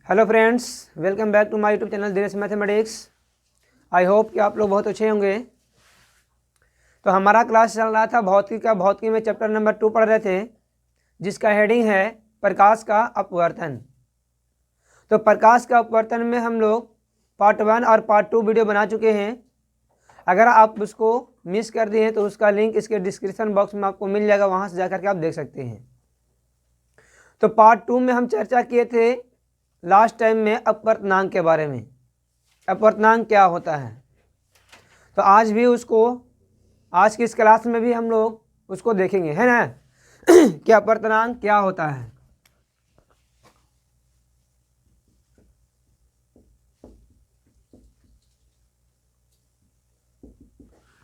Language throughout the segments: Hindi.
Hello friends, welcome back to my YouTube channel Dinesh mathematics. I hope कि आप लोग बहुत अच्छे होंगे। तो हमारा क्लास चल रहा था भौतिकी का। भौतिकी में चैप्टर नंबर 2 पढ़ रहे थे, जिसका हेडिंग है प्रकाश का अपवर्तन। तो प्रकाश का अपवर्तन में हम लोग पार्ट 1 और पार्ट 2 वीडियो बना चुके हैं। अगर आप उसको मिस कर दिए तो उसका लिंक इसके डिस्क्रिप्शन बॉक्स में आपको मिल जाएगा, वहाँ से जा करके आप देख सकते हैं। तो पार्ट 2 में हम चर्चा किए थे लास्ट टाइम में अपवर्तनांक के बारे में। अपवर्तनांक क्या होता है, तो आज भी उसको, आज की इस क्लास में भी हम लोग उसको देखेंगे, है ना कि अपवर्तनांक क्या होता है।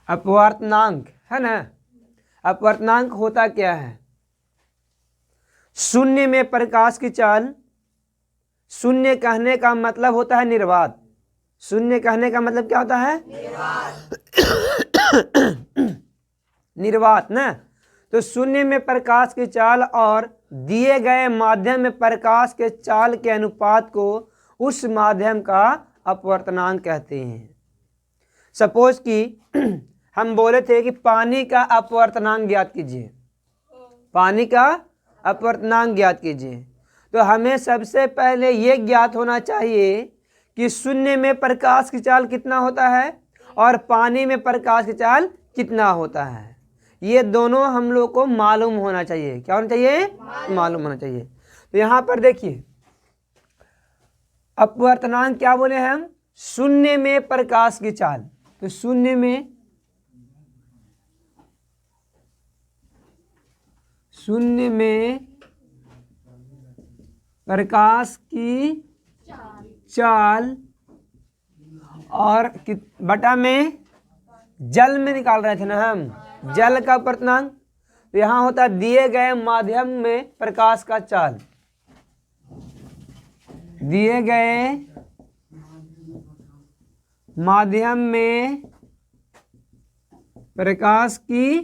अपवर्तनांक है ना, अपवर्तनांक होता क्या है? शून्य में प्रकाश की चाल। शून्य कहने का मतलब होता है निर्वात। शून्य कहने का मतलब क्या होता है? निर्वात ना। तो शून्य में प्रकाश की चाल और दिए गए माध्यम में प्रकाश के चाल के अनुपात को उस माध्यम का अपवर्तनांक कहते हैं। सपोज कि हम बोले थे कि पानी का अपवर्तनांक ज्ञात कीजिए, पानी का अपवर्तनांक ज्ञात कीजिए। तो हमें सबसे पहले ये ज्ञात होना चाहिए कि शून्य में प्रकाश की चाल कितना होता है और पानी में प्रकाश की चाल कितना होता है। ये दोनों हम लोग को मालूम होना चाहिए। क्या होना चाहिए? मालूम होना चाहिए। तो यहाँ पर देखिए, अपवर्तनांक क्या बोले हम? शून्य में प्रकाश की चाल। तो शून्य में प्रकाश की चाल और बटा में जल में निकाल रहे थे ना हम, जल का अपवर्तनांक। तो यहाँ होता है दिए गए माध्यम में प्रकाश का चाल, दिए गए माध्यम में प्रकाश की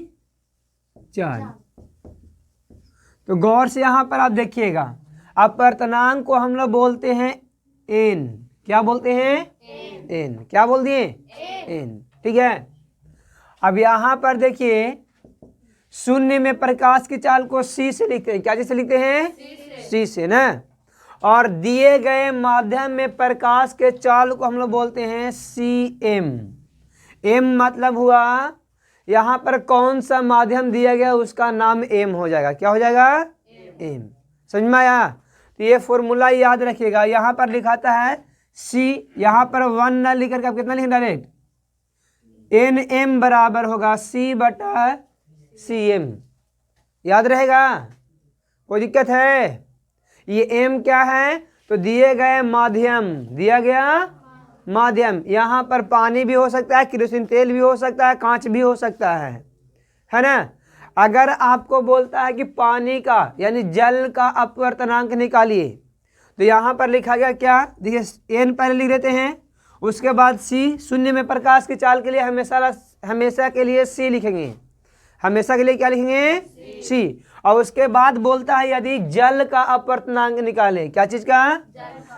चाल। तो गौर से यहाँ पर आप देखिएगा, अपवर्तनांक को हम लोग बोलते हैं एन। क्या बोलते हैं? एन। क्या बोल दिए? एन। ठीक है। अब यहाँ पर देखिए, शून्य में प्रकाश की चाल को सी से लिखते हैं। क्या से लिखते हैं? सी से ना। और दिए गए माध्यम में प्रकाश के चाल को हम लोग बोलते हैं सी एम। एम मतलब हुआ यहाँ पर कौन सा माध्यम दिया गया उसका नाम एम हो जाएगा। क्या हो जाएगा? एम। समझ में आया? तो ये फॉर्मूला याद रखिएगा। यहाँ पर लिखाता है सी, यहाँ पर 1 ना लिख करके आप कितना लिखें डायरेक्ट? एन एम बराबर होगा सी बटा सी एम। याद रहेगा? कोई दिक्कत है? ये एम क्या है? तो दिए गए माध्यम, दिया गया माध्यम। यहाँ पर पानी भी हो सकता है, केरोसिन तेल भी हो सकता है, कांच भी हो सकता है ना। अगर आपको बोलता है कि पानी का यानी जल का अपवर्तनांक निकालिए, तो यहाँ पर लिखा गया क्या? देखिए, एन पहले लिख देते हैं, उसके बाद सी। शून्य में प्रकाश की चाल के लिए हमेशा के लिए सी लिखेंगे। हमेशा के लिए क्या लिखेंगे? सी। और उसके बाद बोलता है यदि जल का अपवर्तनांक निकाले। क्या चीज का?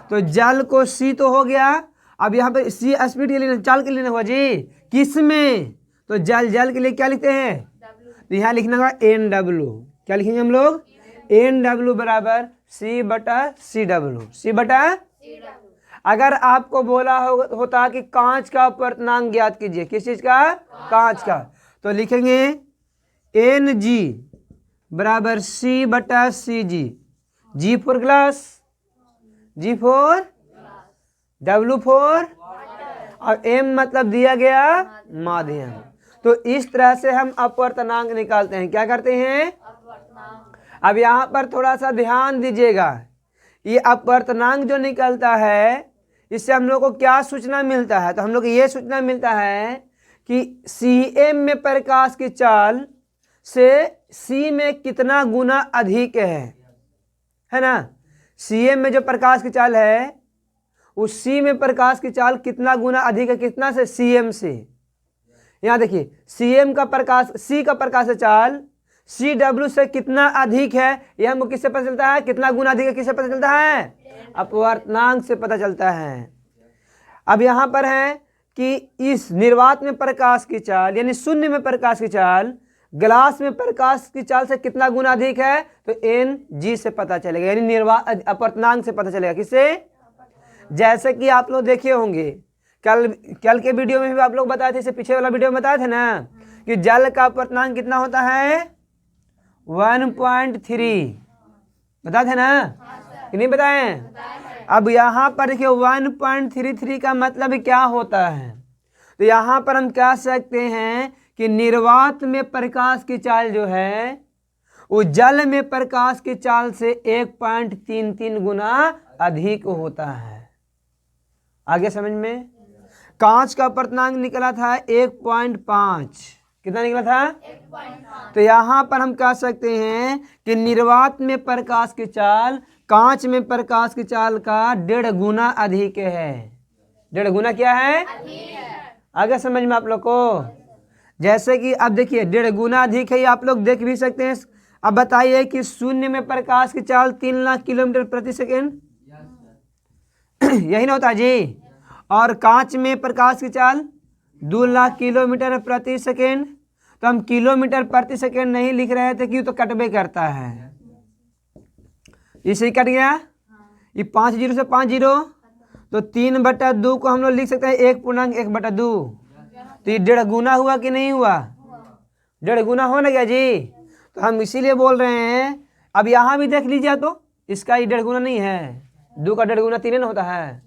तो जल को सी तो हो गया। अब यहाँ पे सी स्पीड के लिए, चाल के लिए होगा जी, किस में? तो जल के लिए क्या लिखते हैं? तो यहाँ लिखना होगा एन डब्ल्यू। क्या लिखेंगे हम लोग? एन डब्ल्यू बराबर सी बटा सी डब्ल्यू। सी बटा। अगर आपको बोला होता कि कांच का अपवर्तनांक ज्ञात कीजिए, किस चीज का? कांच का। तो लिखेंगे एन जी बराबर सी बटा C G. G for glass, G for, W for, और एम मतलब दिया गया माध्यम। तो इस तरह से हम अपवर्तनांक निकालते हैं। क्या करते हैं? अब यहाँ पर थोड़ा सा ध्यान दीजिएगा। ये अपवर्तनांक जो निकलता है, इससे हम लोग को क्या सूचना मिलता है? तो हम लोग को ये सूचना मिलता है कि सी एम में प्रकाश की चाल से सी में कितना गुना अधिक है ना। सी एम में जो प्रकाश की चाल है, उस सी में प्रकाश की चाल कितना गुना अधिक है? कितना से? सी एम से। यहाँ देखिए, सी एम का प्रकाश, सी का प्रकाश चाल CW से कितना अधिक है, यह हमको किससे पता चलता है? कितना गुना अधिक है किससे पता चलता है? अपवर्तनांक से पता चलता है। अब यहाँ पर है कि इस निर्वात में प्रकाश की चाल यानी शून्य में प्रकाश की चाल ग्लास में प्रकाश की चाल से कितना गुना अधिक है, तो Ng से पता चलेगा, यानी निर्वात अपवर्तनांक से पता चलेगा। किससे? जैसे कि आप लोग देखे होंगे कल के वीडियो में भी आप लोग बताए थे, इससे पीछे वाला वीडियो में बताए थे ना कि जल का अपवर्तनांक कितना होता है? 1.3 बताए थे ना कि नहीं बताए? अब यहाँ पर देखिए 1.33 का मतलब क्या होता है, तो यहाँ पर हम कह सकते हैं कि निर्वात में प्रकाश की चाल जो है वो जल में प्रकाश की चाल से 1.33 गुना अधिक होता है। आगे समझ में? कांच का अपवर्तनांक निकला था 1.5, कितना निकला था? 1.5। तो यहाँ पर हम कह सकते हैं कि निर्वात में प्रकाश की चाल कांच में प्रकाश की चाल का 1.5 गुना अधिक है। 1.5 गुना क्या है? अधिक है। आगे समझ में आप लोग को? जैसे कि अब देखिए 1.5 गुना अधिक है, ये आप लोग देख भी सकते हैं। अब बताइए कि शून्य में प्रकाश की चाल 3 लाख किलोमीटर प्रति सेकेंड यही ना होता जी, और कांच में प्रकाश की चाल 2 लाख किलोमीटर प्रति सेकेंड। तो हम किलोमीटर प्रति सेकेंड नहीं लिख रहे थे क्यों, तो कटबे करता है, इसे कट गया, ये 5 जीरो से 5 जीरो, तो 3/2 को हम लोग लिख सकते हैं 1.1/2। तो ये 1.5 गुना हुआ कि नहीं हुआ? 1.5 गुना हो ना गया जी। तो हम इसीलिए बोल रहे हैं। अब यहाँ भी देख लीजिए, तो इसका ये 1.5 गुना नहीं है, 2 का 1.5 गुना 3 होता है,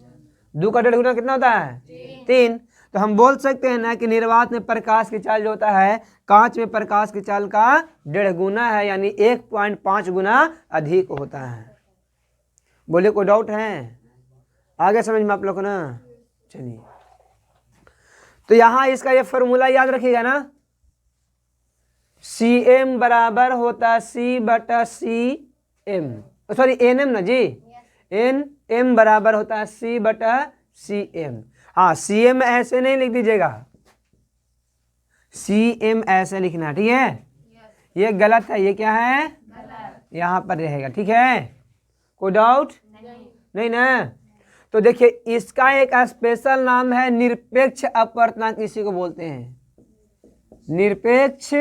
2 का 1.5 गुना कितना होता है? 3। तो हम बोल सकते हैं ना कि निर्वात में प्रकाश की चाल जो होता है कांच में प्रकाश की चाल का 1.5 गुना है, यानी 1.5 गुना अधिक होता है। बोले कोई डाउट है? आगे समझ में आप लोग को ना? चलिए, तो यहाँ इसका ये फॉर्मूला याद रखिएगा ना, Cm बराबर होता C/Cm, सॉरी Nm ना जी, Nm बराबर होता है C/Cm। हाँ, Cm ऐसे नहीं लिख दीजिएगा, Cm ऐसे लिखना, ठीक है? ये गलत है, ये क्या है? यहाँ पर रहेगा, ठीक है? कोई डाउट नहीं ना? तो देखिए इसका एक स्पेशल नाम है निरपेक्ष अपवर्तनांक, इसी को बोलते हैं निरपेक्ष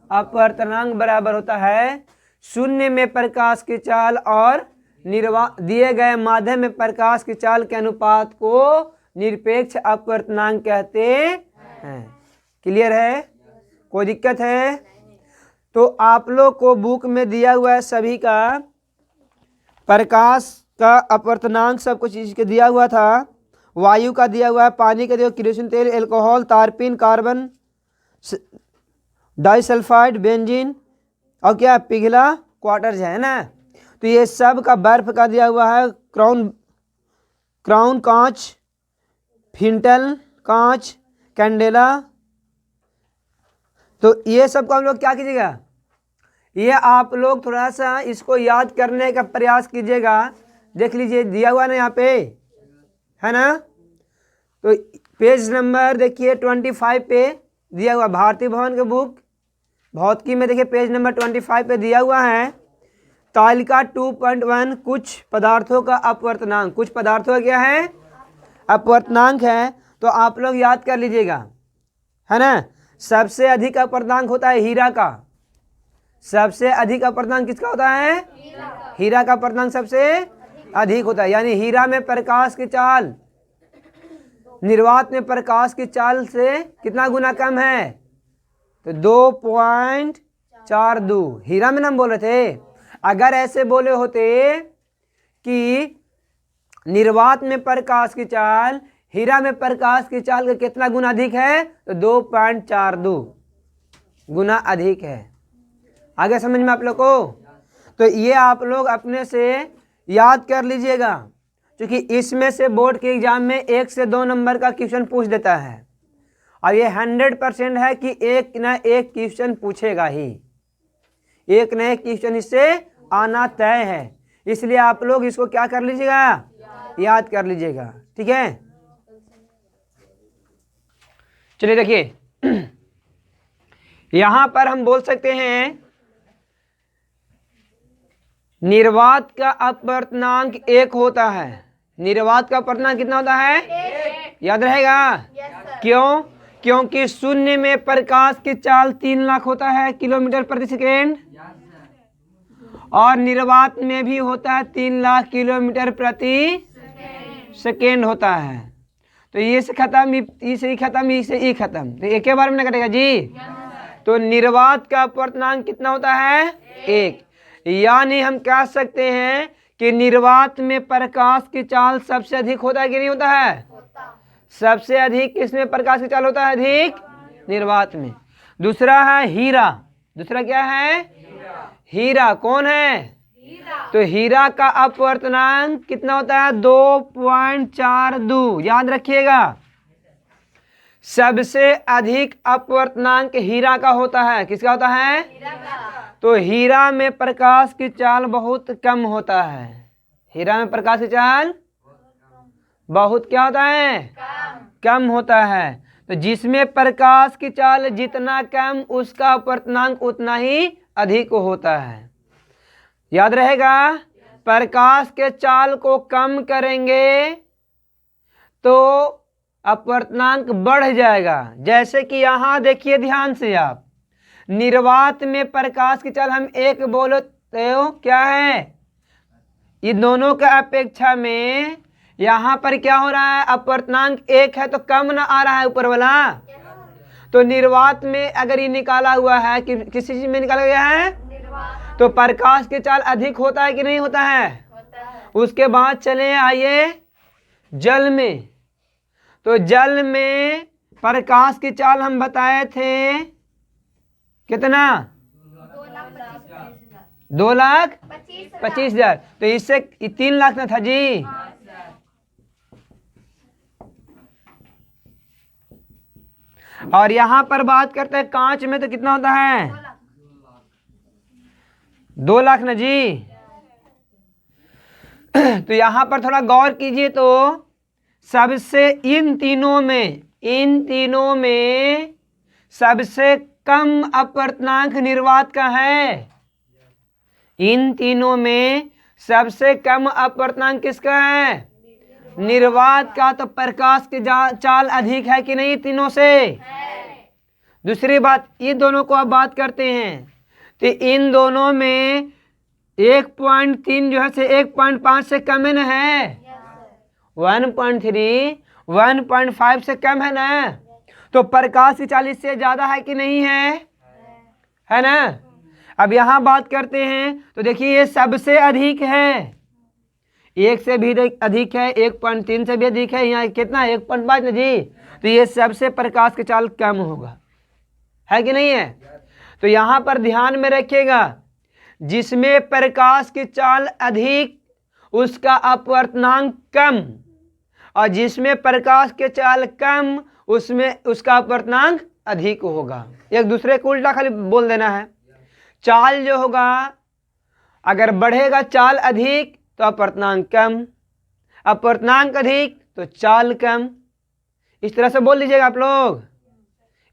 अपवर्तनांक। बराबर होता है शून्य में प्रकाश की चाल और दिए गए माध्यम में प्रकाश की चाल के अनुपात को निरपेक्ष अपवर्तनांक कहते हैं। क्लियर है? कोई दिक्कत है? तो आप लोग को बुक में दिया हुआ है सभी का प्रकाश का अपवर्तनांक, सब कुछ चीज के दिया हुआ था। वायु का दिया हुआ है, पानी का दिया हुआ, केरोसिन तेल, एल्कोहल, तारपीन, कार्बन डाइसल्फाइड, बेंजीन और क्या पिघला क्वार्टर्स है ना। तो ये सब का बर्फ का दिया हुआ है, क्राउन कांच, फिंटल कांच, कैंडेला। तो ये सब को हम लोग क्या कीजिएगा, ये आप लोग थोड़ा सा इसको याद करने का प्रयास कीजिएगा। देख लीजिए दिया हुआ ना यहाँ पे, है ना? तो पेज नंबर देखिए 25 पे दिया हुआ, भारतीय भवन के बुक भौतिकी में देखिए पेज नंबर 25 पे दिया हुआ है तालिका 2.1 कुछ पदार्थों का अपवर्तनांक। कुछ पदार्थों का क्या है? अपवर्तनांक है। तो आप लोग याद कर लीजिएगा, है ना? सबसे अधिक अपवर्तनांक होता है हीरा का। सबसे अधिक अपवर्तनांक किसका होता है? हीरा का अपवर्तनांक सबसे अधिक होता है, यानी हीरा में प्रकाश की चाल निर्वात में प्रकाश की चाल से कितना गुना कम है? तो 2.42। हीरा में ना हम बोल रहे थे। अगर ऐसे बोले होते कि निर्वात में प्रकाश की चाल हीरा में प्रकाश की चाल का कितना गुना अधिक है, तो 2.42 गुना अधिक है। आगे समझ में आप लोग को? तो ये आप लोग अपने से याद कर लीजिएगा, क्योंकि इसमें से बोर्ड के एग्जाम में 1 से 2 नंबर का क्वेश्चन पूछ देता है, और ये 100% है कि एक ना एक क्वेश्चन पूछेगा ही, एक ना एक क्वेश्चन इससे आना तय है। इसलिए आप लोग इसको क्या कर लीजिएगा, याद कर लीजिएगा, ठीक है? चलिए देखिए, यहां पर हम बोल सकते हैं निर्वात का अपवर्तनांक 1 होता है। निर्वात का अपवर्तनांक कितना होता है? 1। याद रहेगा? क्यों? क्योंकि शून्य में प्रकाश की चाल 3 लाख होता है किलोमीटर प्रति सेकेंड, और निर्वात में भी होता है 3 लाख किलोमीटर प्रति सेकेंड होता है। तो ये से खत्म, इसे खत्म, इसे ई खत्म, तो एक के बार में ना कटेगा जी। तो निर्वात का अपवर्तनांक कितना होता है? 1। यानी हम कह सकते हैं कि निर्वात में प्रकाश की चाल सबसे अधिक होता है कि नहीं होता है? सबसे अधिक किसमें प्रकाश की चाल होता है? अधिक निर्वात में। दूसरा है हीरा। दूसरा क्या है? हीरा। कौन है? तो हीरा का अपवर्तनांक कितना होता है? 2.42। याद रखिएगा, सबसे अधिक अपवर्तनांक हीरा का होता है। किसका होता है? हीरा का। तो हीरा में प्रकाश की चाल बहुत कम होता है। हीरा में प्रकाश की चाल बहुत क्या होता है? कम होता है। तो जिसमें प्रकाश की चाल जितना कम, उसका अपवर्तनांक उतना ही अधिक होता है। याद रहेगा, प्रकाश के चाल को कम करेंगे तो अपवर्तनांक बढ़ जाएगा। जैसे कि यहाँ देखिए ध्यान से आप, निर्वात में प्रकाश की चाल हम 1 बोलते हो, क्या है? इन दोनों के अपेक्षा में यहाँ पर क्या हो रहा है? अपवर्तनांक 1 है तो कम ना आ रहा है ऊपर वाला। तो निर्वात में अगर ये निकाला हुआ है कि किसी चीज में निकाला गया है, तो प्रकाश की चाल अधिक होता है कि नहीं होता है? उसके बाद चले आइए जल में। तो जल में प्रकाश की चाल हम बताए थे कितना? 2,25,000। तो इससे 3 लाख ना था जी। और यहां पर बात करते हैं कांच में, तो कितना होता है? 2 लाख ना जी। तो यहां पर थोड़ा गौर कीजिए, तो सबसे इन तीनों में सबसे कम अपवर्तनांक निर्वात का है। इन तीनों में सबसे कम अपवर्तनांक किसका है? निर्वात का। तो प्रकाश की चाल अधिक है कि नहीं तीनों से? दूसरी बात, ये दोनों को अब बात करते हैं, तो इन दोनों में 1.3 जो है से 1.5 से कम है ना? है 1.3 1.5 से कम है ना? तो प्रकाश की चाल इससे ज्यादा है कि नहीं है? है ना? अब यहां बात करते हैं, तो देखिए ये सबसे अधिक है, 1 से भी अधिक है, 1.3 से भी अधिक है, यहाँ कितना? 1.5 ना जी। तो ये सबसे प्रकाश की चाल कम होगा, है कि नहीं है? तो यहाँ पर ध्यान में रखिएगा, जिसमें प्रकाश की चाल अधिक उसका अपवर्तनांक कम, और जिसमें प्रकाश की चाल कम उसमें उसका अपवर्तनांक अधिक होगा। एक दूसरे को उल्टा खाली बोल देना है। चाल जो होगा, अगर बढ़ेगा चाल अधिक तो अपवर्तनांक कम, अपवर्तनांक अधिक तो चाल कम। इस तरह से बोल दीजिएगा आप लोग,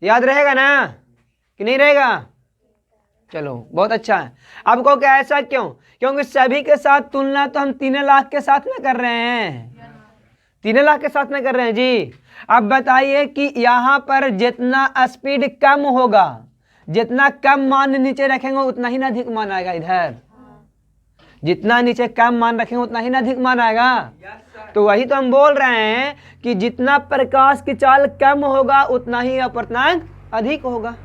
याद रहेगा ना कि नहीं रहेगा? चलो बहुत अच्छा है। आपको क्या ऐसा क्यों? क्योंकि सभी के साथ तुलना तो हम 3 लाख के साथ में कर रहे हैं, 3 लाख के साथ में कर रहे हैं जी। अब बताइए कि यहाँ पर जितना स्पीड कम होगा, जितना कम मान नीचे रखेंगे उतना ही ना अधिक मान आएगा। इधर जितना नीचे कम मान रखेंगे उतना ही ना अधिक मान आएगा। तो वही तो हम बोल रहे हैं कि जितना प्रकाश की चाल कम होगा उतना ही अपवर्तनांक अधिक होगा,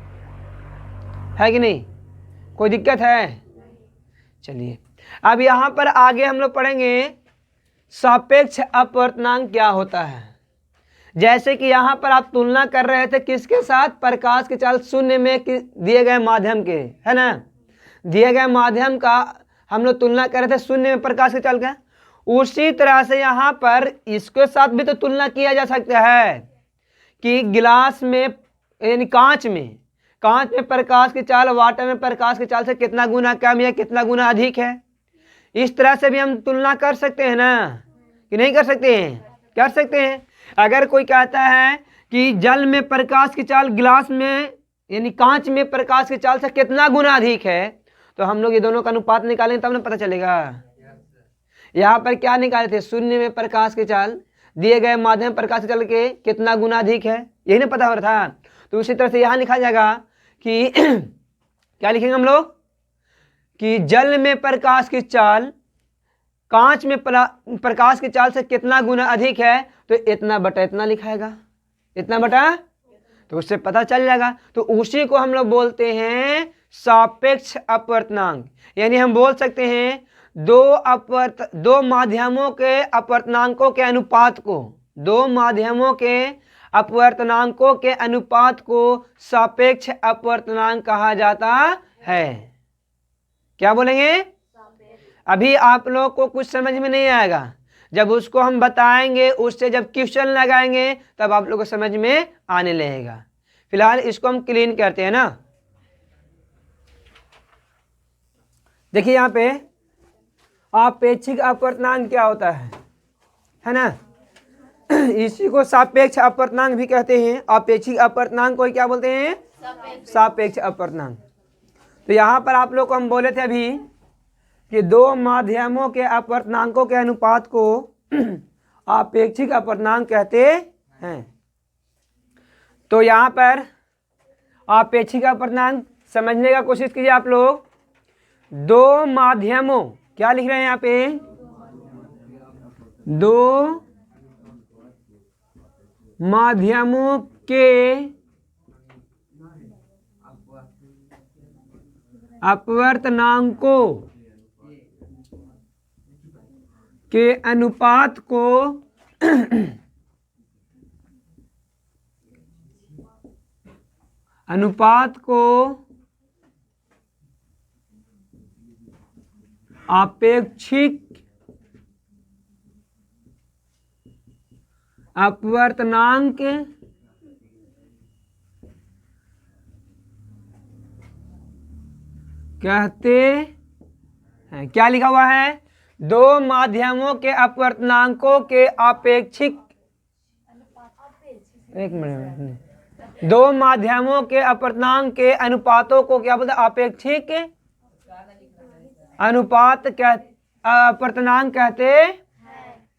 है कि नहीं? कोई दिक्कत है? चलिए अब यहां पर आगे हम लोग पढ़ेंगे सापेक्ष अपवर्तनांक क्या होता है। जैसे कि यहां पर आप तुलना कर रहे थे किसके साथ? प्रकाश की चाल शून्य में दिए गए माध्यम के, है ना? दिए गए माध्यम का हम लोग तुलना कर रहे थे शून्य में प्रकाश की चाल का। उसी तरह से यहाँ पर इसके साथ भी तो तुलना किया जा सकता है कि गिलास में यानी कांच में प्रकाश की चाल वाटर में प्रकाश की चाल से कितना गुना कम या कितना गुना अधिक है। इस तरह से भी हम तुलना कर सकते हैं ना, कि नहीं कर सकते हैं? कर सकते हैं। अगर कोई कहता है कि जल में प्रकाश की चाल गिलास में यानी कांच में प्रकाश की चाल से कितना गुना अधिक है, तो हम लोग ये दोनों का अनुपात निकालेंगे तब ना पता चलेगा। यहाँ पर क्या निकाले थे, शून्य में प्रकाश की चाल, दिए गए माध्यम प्रकाश की चाल के कितना गुना अधिक है, यही ना पता हो रहा था। तो उसी तरह से यहाँ लिखा जाएगा कि क्या लिखेंगे हम लोग कि जल में प्रकाश की चाल कांच में प्रकाश की चाल से कितना गुना अधिक है, तो इतना बटा इतना लिखाएगा, इतना बटा, तो उससे पता चल जाएगा। तो उसी को हम लोग बोलते हैं सापेक्ष अपवर्तनांक। यानी हम बोल सकते हैं दो माध्यमों के अपवर्तनांकों के अनुपात को, दो माध्यमों के अपवर्तनांकों के अनुपात को सापेक्ष अपवर्तनांक कहा जाता है। क्या बोलेंगे? अभी आप लोग को कुछ समझ में नहीं आएगा, जब उसको हम बताएंगे, उससे जब क्वेश्चन लगाएंगे तब आप लोग को समझ में आने लगेगा। फिलहाल इसको हम क्लीन करते हैं ना। देखिए यहाँ पे आपेक्षिक अपवर्तनांक क्या होता है ना, इसी को सापेक्ष अपवर्तनांक भी कहते हैं। आपेक्षिक अपवर्तनांक को क्या बोलते हैं? सापेक्ष अपवर्तनांक। तो यहाँ पर आप लोग को हम बोले थे अभी कि दो माध्यमों के अपवर्तनांकों के अनुपात को आपेक्षिक अपवर्तनांक कहते हैं। तो यहाँ पर आपेक्षिक अपवर्तनांक समझने का कोशिश कीजिए आप लोग। दो माध्यमों, क्या लिख रहे हैं यहाँ पे, दो माध्यमों के अपवर्तनांकों के अनुपात को आपेक्षिक अपवर्तनांक कहते हैं। क्या लिखा हुआ है? दो माध्यमों के अपवर्तनांकों के आपेक्षिक, एक मिनट, दो माध्यमों के अपवर्तनांक के अनुपातों को क्या बोलते हैं? आपेक्षिक अनुपात अपवर्तनांक कहते,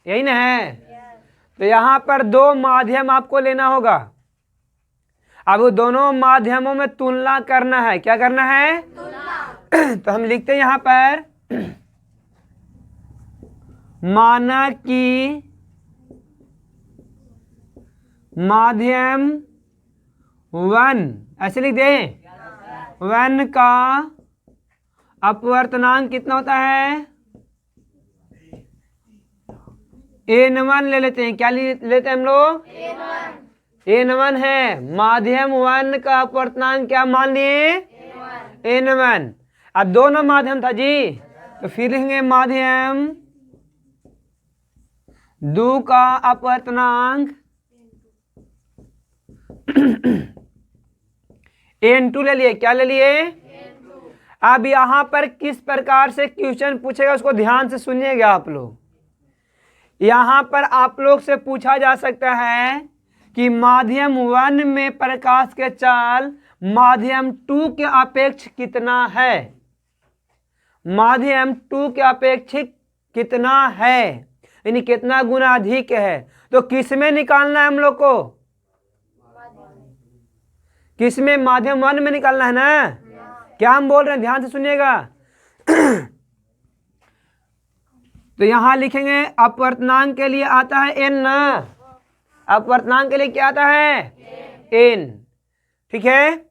यही ना है। तो यहाँ पर दो माध्यम आपको लेना होगा। अब वो दोनों माध्यमों में तुलना करना है। क्या करना है? तो हम लिखते हैं यहाँ पर, माना कि माध्यम 1, ऐसे लिख दें, 1 का अपवर्तनांक कितना होता है? n1 ले लेते हैं। क्या लेते हैं हम लोग? n1 है। माध्यम 1 का अपवर्तनांक क्या मान लिए? n1। अब दोनों माध्यम था जी, तो फिर लिखेंगे माध्यम 2 का अपवर्तनांक n2 ले लिए। क्या ले लिए? अब यहाँ पर किस प्रकार से क्वेश्चन पूछेगा उसको ध्यान से सुनिएगा आप लोग। यहाँ पर आप लोग से पूछा जा सकता है कि माध्यम 1 में प्रकाश के चाल माध्यम 2 के अपेक्ष कितना है, माध्यम 2 के अपेक्षिक कितना है, यानी कितना गुना अधिक है। तो किस में निकालना है हम लोग को? किस में? माध्यम 1 में निकालना है ना। क्या हम बोल रहे हैं, ध्यान से सुनिएगा। तो यहां लिखेंगे अपवर्तनांक के लिए आता है n ना, अपवर्तनांक के लिए क्या आता है? n। ठीक है,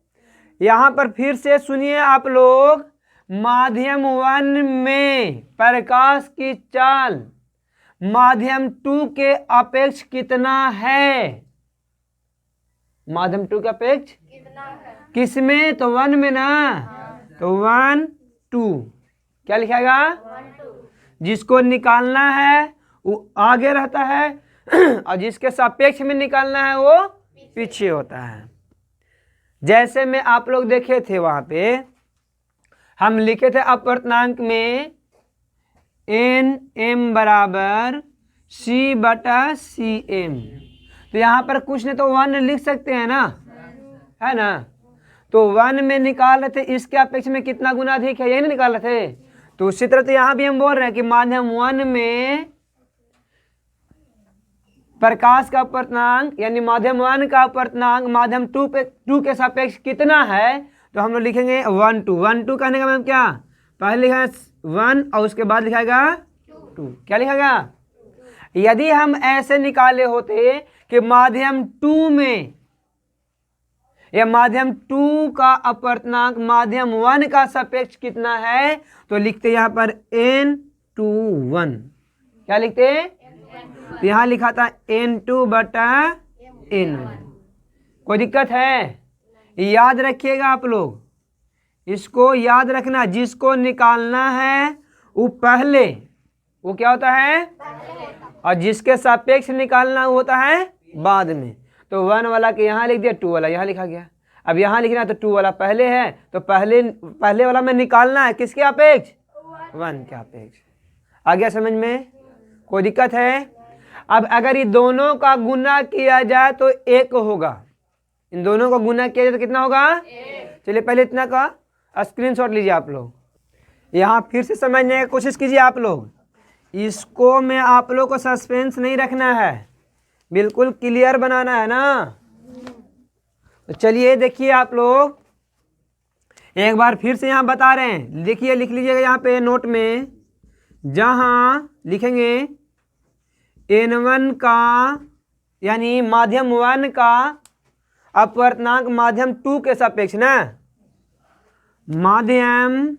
यहां पर फिर से सुनिए आप लोग। माध्यम 1 में प्रकाश की चाल माध्यम 2 के अपेक्ष कितना है? माध्यम 2 के अपेक्ष किस में? तो 1 में ना। तो 1 2 क्या लिखेगा? जिसको निकालना है वो आगे रहता है और जिसके सापेक्ष में निकालना है वो पीछे होता है। जैसे में आप लोग देखे थे वहां पे हम लिखे थे अपवर्तनांक में n m बराबर c बटा सी एम। तो यहाँ पर कुछ नहीं तो 1 लिख सकते हैं ना, है ना। तो 1 में निकाल रहे थे, इसके अपेक्षा में कितना गुना अधिक है, यही नहीं निकाल रहे थे। तो उसी तरह तो यहाँ भी हम बोल रहे हैं कि माध्यम 1 में प्रकाश का अपवर्तनांक यानी माध्यम 1 का अपवर्तनांक माध्यम 2 के सापेक्ष कितना है, तो हम लोग लिखेंगे 1 2। 1 2 कहने का मतलब क्या, पहले लिखा 1 और उसके बाद लिखाएगा 2। क्या लिखेगा? यदि हम ऐसे निकाले होते कि माध्यम 2 में या माध्यम 2 का अपवर्तनांक माध्यम 1 का सापेक्ष कितना है, तो लिखते यहाँ पर n2 1। क्या लिखते? तो यहाँ लिखा था n2 बटा n1। कोई दिक्कत है? याद रखिएगा आप लोग, इसको याद रखना। जिसको निकालना है वो पहले, वो क्या होता है, और जिसके सापेक्ष निकालना होता है बाद में। तो 1 वाला के यहाँ लिख दिया, 2 वाला यहाँ लिखा गया। अब यहाँ लिखना तो 2 वाला पहले है, तो पहले वाला में निकालना है किसके अपेक्ष, 1 के अपेक्ष। आ गया समझ में? कोई दिक्कत है? अब अगर ये दोनों का गुना किया जाए तो 1 होगा। इन दोनों का गुना किया जाए तो कितना होगा? चलिए पहले इतना का स्क्रीनशॉट लीजिए आप लोग। यहाँ फिर से समझने की कोशिश कीजिए आप लोग। इसको में आप लोग को सस्पेंस नहीं रखना है, बिल्कुल क्लियर बनाना है ना। तो चलिए देखिए आप लोग, एक बार फिर से यहाँ बता रहे हैं, देखिए लिख लीजिएगा यहाँ पे नोट में, जहाँ लिखेंगे n1 का यानी माध्यम 1 का अपवर्तनांक माध्यम 2 के सापेक्ष ना, माध्यम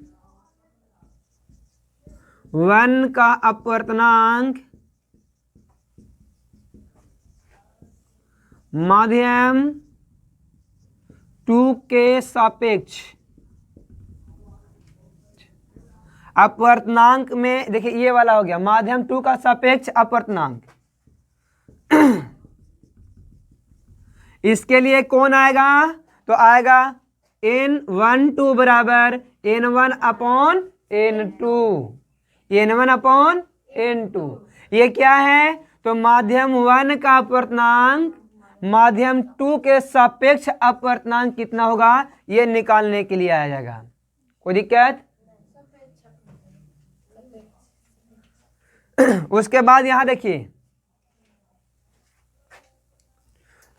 1 का अपवर्तनांक माध्यम 2 के सापेक्ष। अपवर्तनांक में देखिए ये वाला हो गया माध्यम 2 का सापेक्ष अपवर्तनांक। इसके लिए कौन आएगा, तो आएगा n12 बराबर n1 upon n2, n1 upon n2। ये क्या है, तो माध्यम 1 का अपवर्तनांक माध्यम 2 के सापेक्ष अपवर्तनांक कितना होगा, ये निकालने के लिए आ जाएगा। कोई दिक्कत? उसके बाद यहां देखिए,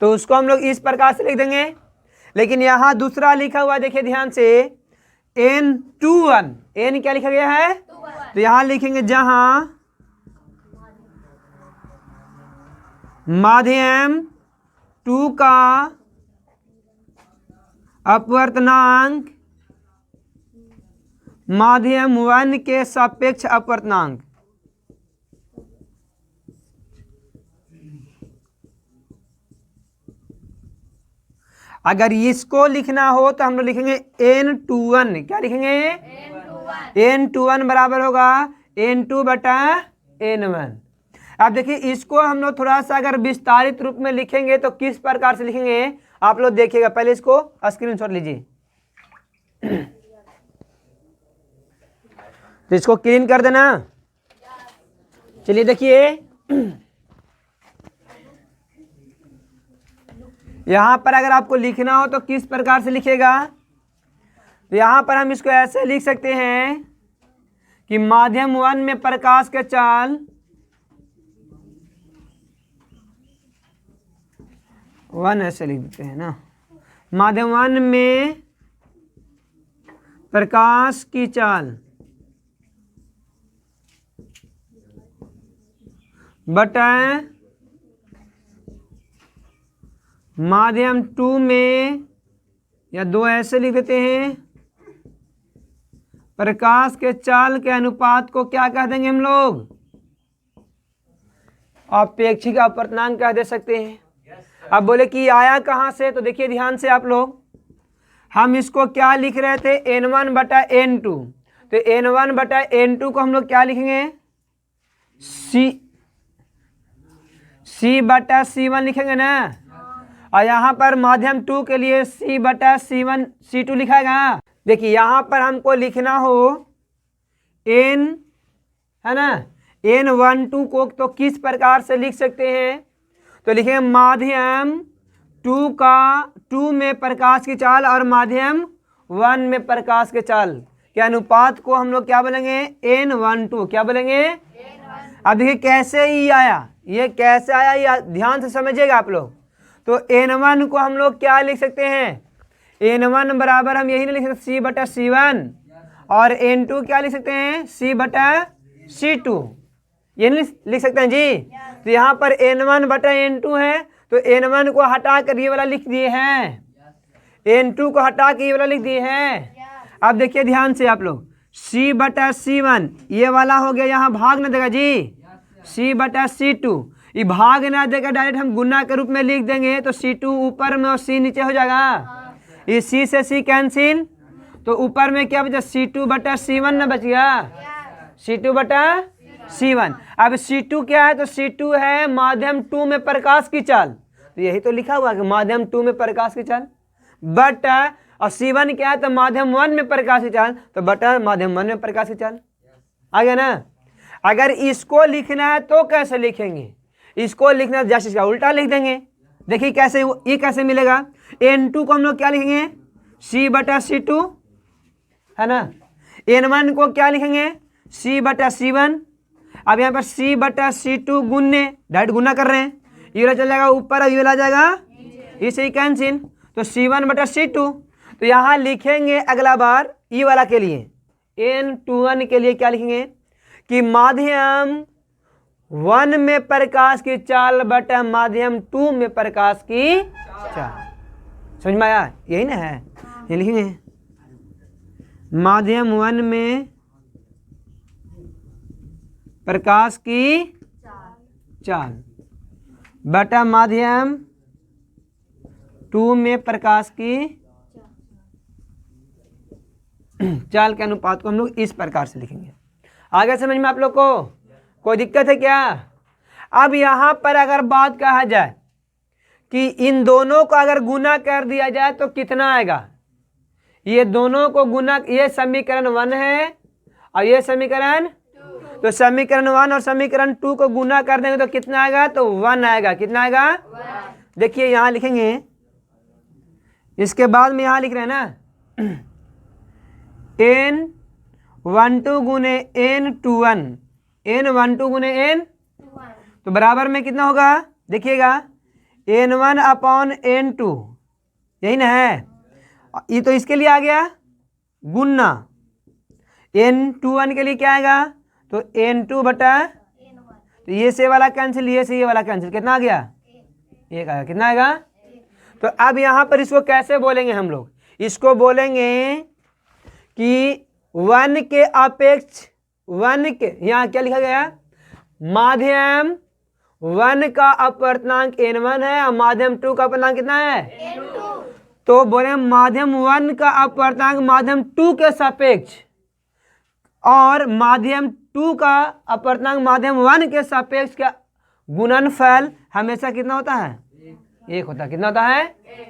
तो उसको हम लोग इस प्रकार से लिख देंगे, लेकिन यहां दूसरा लिखा हुआ देखिए ध्यान से, n21। n क्या लिखा गया है, तो यहां लिखेंगे जहां माध्यम 2 का अपवर्तनांक माध्यम 1 के सापेक्ष अपवर्तनांक। अगर इसको लिखना हो तो हम लोग लिखेंगे n21। क्या लिखेंगे? n21 बराबर होगा n2 बटा n1। अब देखिए इसको हम लोग थोड़ा सा अगर विस्तारित रूप में लिखेंगे तो किस प्रकार से लिखेंगे आप लोग देखिएगा। पहले इसको स्क्रीनशॉट लीजिए, तो इसको क्लीन कर देना। चलिए देखिए यहाँ पर अगर आपको लिखना हो तो किस प्रकार से लिखेगा, तो यहाँ पर हम इसको ऐसे लिख सकते हैं कि माध्यम 1 में प्रकाश के चाल 1 ऐसे लिख देते हैं ना, माध्यम 1 में प्रकाश की चाल बटा माध्यम 2 में, या 2 ऐसे लिख देते हैं, प्रकाश के चाल के अनुपात को क्या कह देंगे हम लोग, अपेक्षिक अपवर्तनांक कह दे सकते हैं। अब बोले कि आया कहाँ से, तो देखिए ध्यान से आप लोग, हम इसको क्या लिख रहे थे, n1 बटा n2। तो n1 बटा n2 को हम लोग क्या लिखेंगे, c बटा c1 लिखेंगे ना। और यहाँ पर माध्यम 2 के लिए c बटा c1 c2 लिखाएगा। देखिए यहाँ पर हमको लिखना हो n है ना, n12 को तो किस प्रकार से लिख सकते हैं, तो लिखेंगे माध्यम टू में प्रकाश की चाल और माध्यम 1 में प्रकाश के चाल के अनुपात को हम लोग क्या बोलेंगे, N12। क्या बोलेंगे? अब देखिए कैसे ही आया, ये कैसे आया, ये ध्यान से समझिएगा आप लोग। तो N1 को हम लोग क्या लिख सकते हैं, N1 बराबर हम यही नहीं लिख सकते C/C1, और N2 क्या लिख सकते हैं, C/C2। ये नहीं लिख सकते हैं जी। तो यहाँ पर N1/N2 है, तो N1 को हटा कर ये वाला लिख दिए हैं, N2 को हटा के ये वाला लिख दिए हैं। अब देखिए ध्यान से आप लोग, C/C1 ये वाला हो गया, यहाँ भाग ना देगा जी, C/C2 ये भाग ना देगा, डायरेक्ट हम गुना के रूप में लिख देंगे, तो C2 ऊपर में और C नीचे हो जाएगा। ये C से C कैंसिल, तो ऊपर में क्या बचा, C2/C1 ना बच गया, C2/C1। अब C2 क्या है, तो C2 है माध्यम 2 में प्रकाश की चाल, तो यही तो लिखा हुआ है कि माध्यम 2 में प्रकाश की चाल, बटा और C1 क्या है, तो माध्यम 1 में प्रकाश की चाल, तो बटा माध्यम 1 में प्रकाश की चाल। आ गया ना। अगर इसको लिखना है तो कैसे लिखेंगे, इसको लिखना है जैसे इसका उल्टा लिख देंगे। देखिए कैसे, ये कैसे मिलेगा, N2 को हम लोग क्या लिखेंगे, C/C2 है ना, N1 को क्या लिखेंगे, C/C1। अब यहाँ पर C/C2 गुन्ने, डायरेक्ट गुना कर रहे हैं, ये वाला चल जाएगा ऊपर और ये वाला जाएगा इसे कैंसिल, तो C1/C2। तो यहाँ लिखेंगे अगला बार ये वाला के लिए, N21 के लिए क्या लिखेंगे कि माध्यम 1 में प्रकाश की चाल बटा माध्यम 2 में प्रकाश की चाल। समझ में आया, यही ना है, ये लिखेंगे माध्यम 1 में प्रकाश की चाल बटा माध्यम 2 में प्रकाश की चाल के अनुपात को हम लोग इस प्रकार से लिखेंगे। आगे समझ में आप लोग को कोई दिक्कत है क्या? अब यहाँ पर अगर बात कहा जाए कि इन दोनों को अगर गुना कर दिया जाए तो कितना आएगा, ये दोनों को गुना, ये समीकरण 1 है और ये समीकरण 2, तो समीकरण 1 और समीकरण 2 को गुना कर देंगे तो कितना आएगा, तो 1 आएगा। कितना आएगा, 1। देखिए यहाँ लिखेंगे, इसके बाद में यहाँ लिख रहे हैं ना N12 गुने N21, N12 गुने N21, तो बराबर में कितना होगा, देखिएगा N1/N2, यही ना है, ये तो इसके लिए आ गया गुना, N21 के लिए क्या आएगा, तो N2/N1, तो ये से वाला कैंसिल, ये से ये वाला कैंसिल, कितना आ गया, 1 आएगा। कितना आएगा, तो अब यहाँ पर इसको कैसे बोलेंगे हम लोग, इसको बोलेंगे कि 1 के अपेक्ष, 1 के, यहाँ क्या लिखा गया, माध्यम 1 का अपवर्तनांक N1 है और माध्यम 2 का अपवर्तनांक कितना है, N2। तो बोले माध्यम 1 का अपवर्तनांक माध्यम 2 के सापेक्ष और माध्यम 2 का अपवर्तनांक माध्यम 1 के सापेक्ष का गुणनफल हमेशा कितना होता है, 1 होता है। कितना होता है, 1।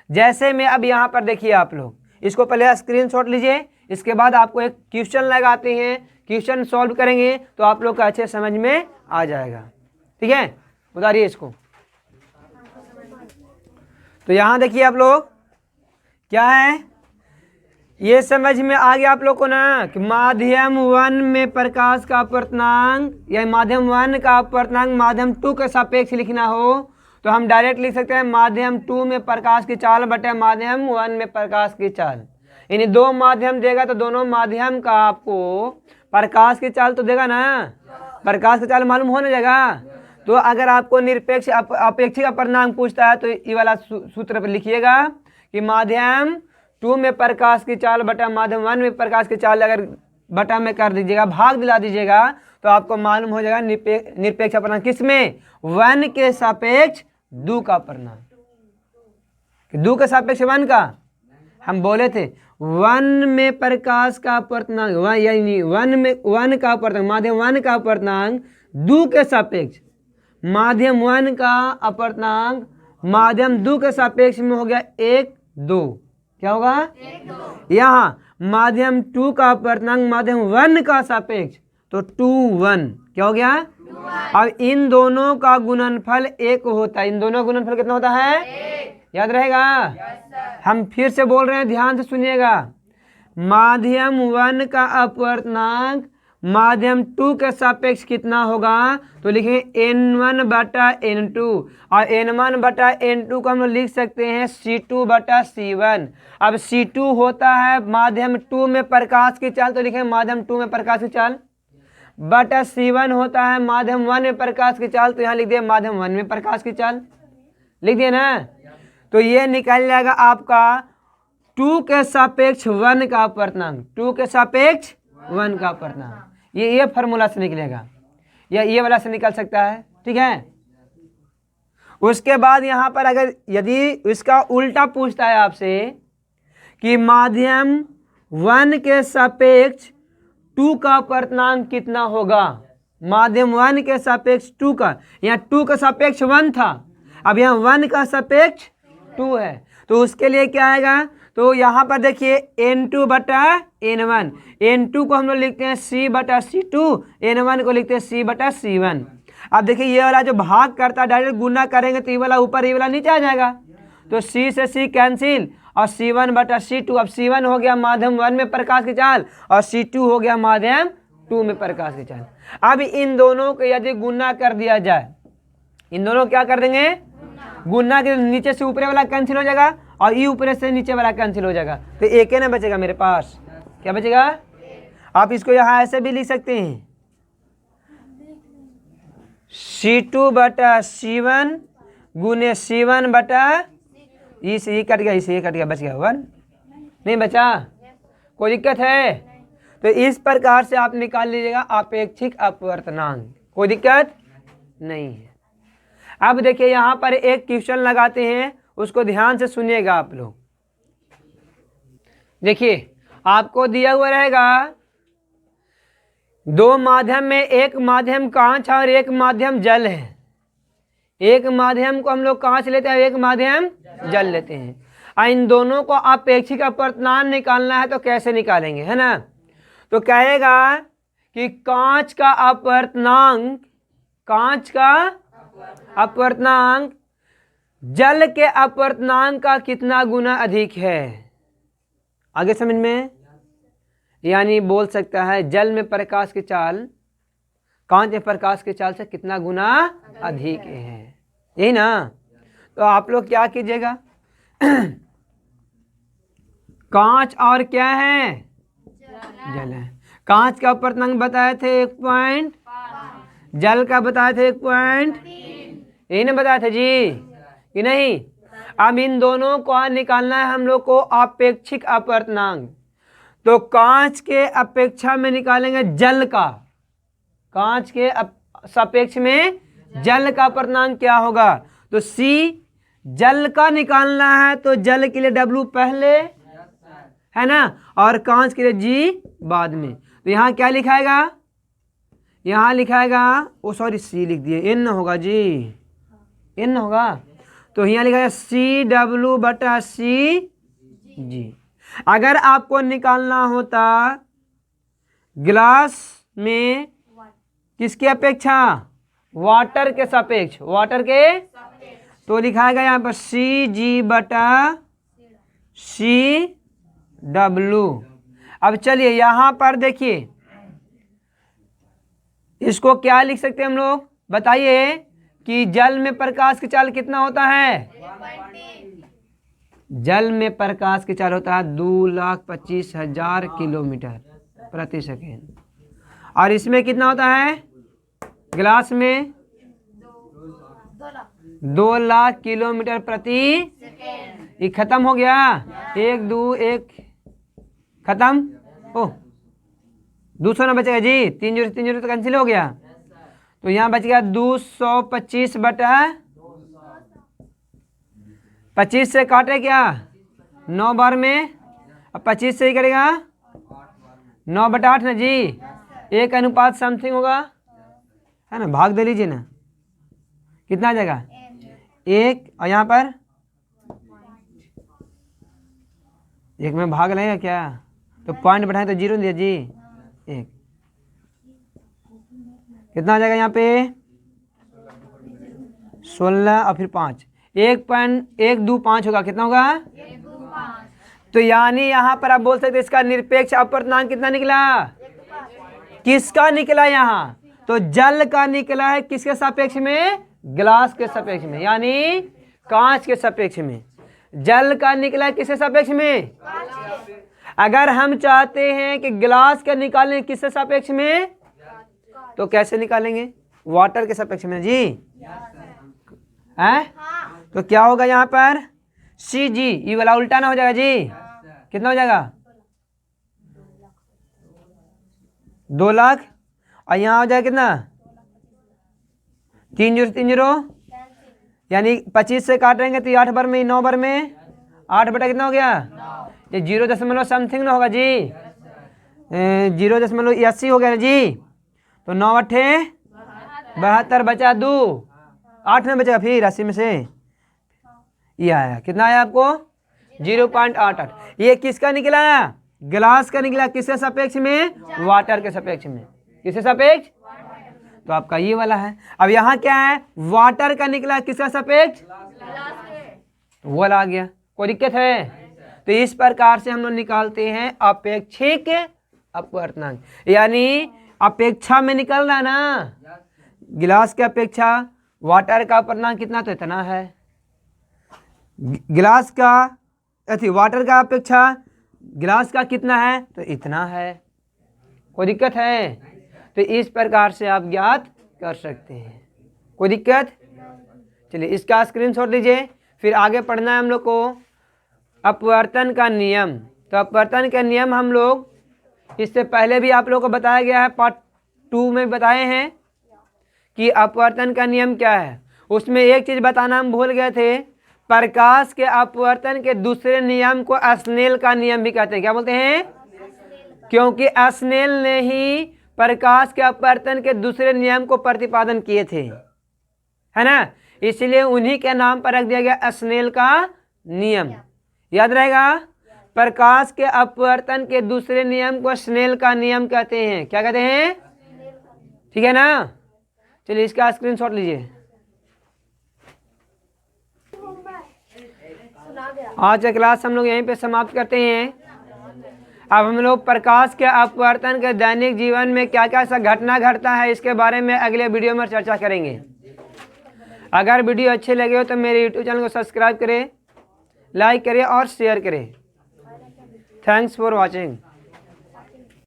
जैसे में अब यहाँ पर देखिए आप लोग, इसको पहले स्क्रीनशॉट लीजिए, इसके बाद आपको एक क्वेश्चन लगाते हैं, क्वेश्चन सॉल्व करेंगे तो आप लोग का अच्छे समझ में आ जाएगा। ठीक है, उतारिए इसको। तो यहाँ देखिए आप लोग क्या है, ये समझ में आ गया आप लोग को ना कि माध्यम 1 में प्रकाश का अपवर्तनांक या माध्यम 1 का अपवर्तनांक माध्यम 2 के सापेक्ष लिखना हो तो हम डायरेक्ट लिख सकते हैं माध्यम 2 में प्रकाश की चाल बटे माध्यम 1 में प्रकाश की चाल। यानी 2 माध्यम देगा तो दोनों माध्यम का आपको प्रकाश की चाल तो देगा ना, प्रकाश की चाल मालूम होने जाएगा। तो अगर आपको निरपेक्ष अपेक्षिक अपवर्तनांक पूछता है तो ये वाला सूत्र पर लिखिएगा कि माध्यम 2 में प्रकाश की चाल बटा माध्यम 1 में प्रकाश की चाल अगर बटा में कर दीजिएगा, भाग दिला दीजिएगा तो आपको मालूम हो जाएगा निरपेक्ष अपवर्तनांक किसमें, 1 के सापेक्ष 2 का अपवर्तनांक। 2 के सापेक्ष 1 का हम बोले थे 1 में प्रकाश का अपवर्तनांक, यानी 1 में 1 का अपवर्तनांक माध्यम 1 का अपवर्तनांक 2 के सापेक्ष माध्यम 1 का अपवर्तनांक माध्यम 2 के सापेक्ष में हो गया 1 2। क्या होगा, 1 2। यहाँ माध्यम 2 का अपवर्तनांक माध्यम 1 का सापेक्ष तो 2 1। क्या हो गया, 2 1। अब इन दोनों का गुणनफल 1 होता है। इन दोनों का गुणनफल कितना होता है, याद रहेगा? हम फिर से बोल रहे हैं, ध्यान से सुनिएगा। माध्यम 1 का अपवर्तनांक माध्यम 2 के सापेक्ष कितना होगा? तो लिखेंगे n1 बटा n2, और n1 बटा n2 को हम लोग लिख सकते हैं c2 बटा c1। अब c2 होता है माध्यम 2 में प्रकाश की चाल, तो लिखेंगे माध्यम 2 में प्रकाश की चाल, बटा c1 होता है माध्यम 1 में प्रकाश की चाल, तो यहाँ लिख दिए माध्यम 1 में प्रकाश की चाल, लिख दिए ना। तो ये निकल जाएगा आपका 2 के सापेक्ष 1 का अपवर्तनांक, 2 के सापेक्ष 1 का अपवर्तनांक। ये फॉर्मूला से निकलेगा, या ये वाला से निकल सकता है, ठीक है। उसके बाद यहाँ पर अगर यदि इसका उल्टा पूछता है आपसे कि माध्यम 1 के सापेक्ष 2 का अपवर्तनांक कितना होगा, माध्यम 1 के सापेक्ष 2 का, यहाँ 2 का सापेक्ष 1 था, अब यहाँ 1 का सापेक्ष 2 है, तो उसके लिए क्या आएगा? तो यहाँ पर देखिए n2 बटा n1, n2 को हम लोग लिखते हैं c बटा c2, n1 को लिखते हैं c बटा c1। अब देखिए ये वाला जो भाग करता है डायरेक्ट गुना करेंगे तो ये वाला ऊपर, ये वाला नीचे आ जाएगा, तो c से c कैंसिल, और c1 बटा c2। अब c1 हो गया माध्यम 1 में प्रकाश की चाल, और c2 हो गया माध्यम 2 में प्रकाश की चाल। अब इन दोनों को यदि गुना कर दिया जाए, इन दोनों क्या कर देंगे? गुना के नीचे से ऊपरे वाला कैंसिल हो जाएगा, और ये ऊपर से नीचे वाला कैंसिल हो जाएगा, तो एक ही ना बचेगा मेरे पास। क्या बचेगा? आप इसको यहाँ ऐसे भी लिख सकते हैं, c2 बटा c1 गुने c1 बटा, इसे ये कट गया, इसे ये कट गया, बच गया 1, नहीं बचा? कोई दिक्कत है? तो इस प्रकार से आप निकाल लीजिएगा आपेक्षिक अपवर्तनांक, कोई दिक्कत नहीं है। अब देखिए यहाँ पर एक क्वेश्चन लगाते हैं, उसको ध्यान से सुनिएगा आप लोग। देखिए आपको दिया हुआ रहेगा 2 माध्यम में, एक माध्यम कांच और एक माध्यम जल है। एक माध्यम को हम लोग कांच लेते हैं, एक माध्यम जल लेते हैं, और इन दोनों को आपेक्षिक अपवर्तनांक निकालना है, तो कैसे निकालेंगे, है ना? तो कहेगा कि कांच का अपवर्तनांक, कांच का अपवर्तनांक जल के अपवर्तनांक का कितना गुना अधिक है। आगे समझ में? यानी बोल सकता है जल में प्रकाश की चाल कांच में प्रकाश की चाल से कितना गुना अधिक है, यही ना? तो आप लोग क्या कीजिएगा, कांच और क्या है? जल है। कांच का अपवर्तनांक बताए थे 1.5, जल का बताए थे 1.3, यही ना बताया था जी कि नहीं? अब इन दोनों को निकालना है हम लोग को आपेक्षिक अपवर्तनांक, तो कांच के अपेक्षा में निकालेंगे जल का, कांच के सापेक्ष में जल का अपवर्तनांक क्या होगा? तो C जल का निकालना है, तो जल के लिए W पहले, है ना, और कांच के लिए G बाद में। तो यहाँ क्या लिखाएगा? यहाँ लिखाएगा, ओ सॉरी C लिख दिए, N होगा जी, N होगा, तो यहाँ लिखा है CW बटा CG। अगर आपको निकालना होता गिलास में किसकी अपेक्षा? वाटर के सापेक्ष, वाटर के, तो लिखाएगा यहाँ पर CG बटा CW। अब चलिए यहाँ पर देखिए, इसको क्या लिख सकते हैं हम लोग, बताइए कि जल में प्रकाश की चाल कितना होता है? जल में प्रकाश की चाल होता है 2,25,000 किलोमीटर प्रति सेकेंड, और इसमें कितना होता है? गिलास में 2 लाख किलोमीटर प्रति सेकेंड। ये खत्म हो गया, 1 2 1 खत्म। ओह 200 ना बचेगा जी, 3 0 3 0 तो कैंसिल हो गया, तो यहाँ बच गया 225 बटा 25 से काटे क्या 9 बार में, अब 25 से ही करेगा 9 बटा 8 ना जी, 1 अनुपात समथिंग होगा, है ना, भाग दे लीजिए ना, कितना आ जाएगा 1, और यहाँ पर 1 में भाग लगेगा क्या, तो पॉइंट बढ़ाएं तो 0 दिया जी, 1 कितना आ जाएगा यहाँ पे 16 और फिर 5, 1.125 होगा, कितना होगा? तो यानी यहाँ पर आप बोल सकते हैं इसका निरपेक्ष अपवर्तनांक कितना निकला? किसका निकला यहाँ? तो जल का निकला है, किसके सापेक्ष में? गिलास के सापेक्ष में, यानी कांच के सापेक्ष में। जल का निकला है किसके सापेक्ष में? अगर हम चाहते हैं कि गिलास का निकालें किसके सापेक्ष में, तो कैसे निकालेंगे? वाटर के सापेक्ष में जी है। तो क्या होगा यहाँ पर? सी जी, ये वाला उल्टा ना हो जाएगा जी? कितना हो जाएगा? 2 लाख। और यहाँ हो जाएगा कितना? 3 0 3 0, यानी 25 से काटेंगे तो 8 बार में 9 बार में 8 बटा कितना हो गया? ये 0 समथिंग ना होगा जी? 0.80 हो गया जी। तो 9 8 72 बचा 2, 8 में बचेगा फिर 80 में से। ये आया, कितना आया आपको? 0.88। ये किसका निकला? गिलास का निकला। किसके सापेक्ष में? वाटर के सापेक्ष में। किसके सापेक्ष? तो आपका ये वाला है। अब यहाँ क्या है? वाटर का निकला, किसका सापेक्ष? वो वाला आ गया। कोई दिक्कत है? तो इस प्रकार से हम लोग निकालते हैं अपेक्षिक अपवर्तनांक, यानी अपेक्षा में निकल रहा ना, गिलास की अपेक्षा वाटर का अपवर्तनांक कितना, तो इतना है। गिलास का वाटर का अपेक्षा गिलास का कितना है, तो इतना है। कोई दिक्कत है? तो इस प्रकार से आप ज्ञात कर सकते हैं। कोई दिक्कत? चलिए इसका स्क्रीनशॉट लीजिए। फिर आगे पढ़ना है हम लोग को अपवर्तन का नियम। तो अपवर्तन का नियम हम लोग इससे पहले भी आप लोगों को बताया गया है, पार्ट 2 में बताए हैं कि अपवर्तन का नियम क्या है। उसमें एक चीज़ बताना हम भूल गए थे, प्रकाश के अपवर्तन के दूसरे नियम को स्नेल का नियम भी कहते हैं। क्या बोलते हैं? क्योंकि स्नेल ने ही प्रकाश के अपवर्तन के दूसरे नियम को प्रतिपादन किए थे, है ना, इसलिए उन्हीं के नाम पर रख दिया गया स्नेल का नियम। याद रहेगा, प्रकाश के अपवर्तन के दूसरे नियम को स्नेल का नियम कहते हैं। क्या कहते हैं? ठीक है ना। चलिए इसका स्क्रीनशॉट लीजिए। आज का क्लास हम लोग यहीं पे समाप्त करते हैं। अब हम लोग प्रकाश के अपवर्तन के दैनिक जीवन में क्या क्या सा घटना घटता है इसके बारे में अगले वीडियो में चर्चा करेंगे। अगर वीडियो अच्छे लगे हो तो मेरे यूट्यूब चैनल को सब्सक्राइब करें, लाइक करें और शेयर करें। Thanks for watching.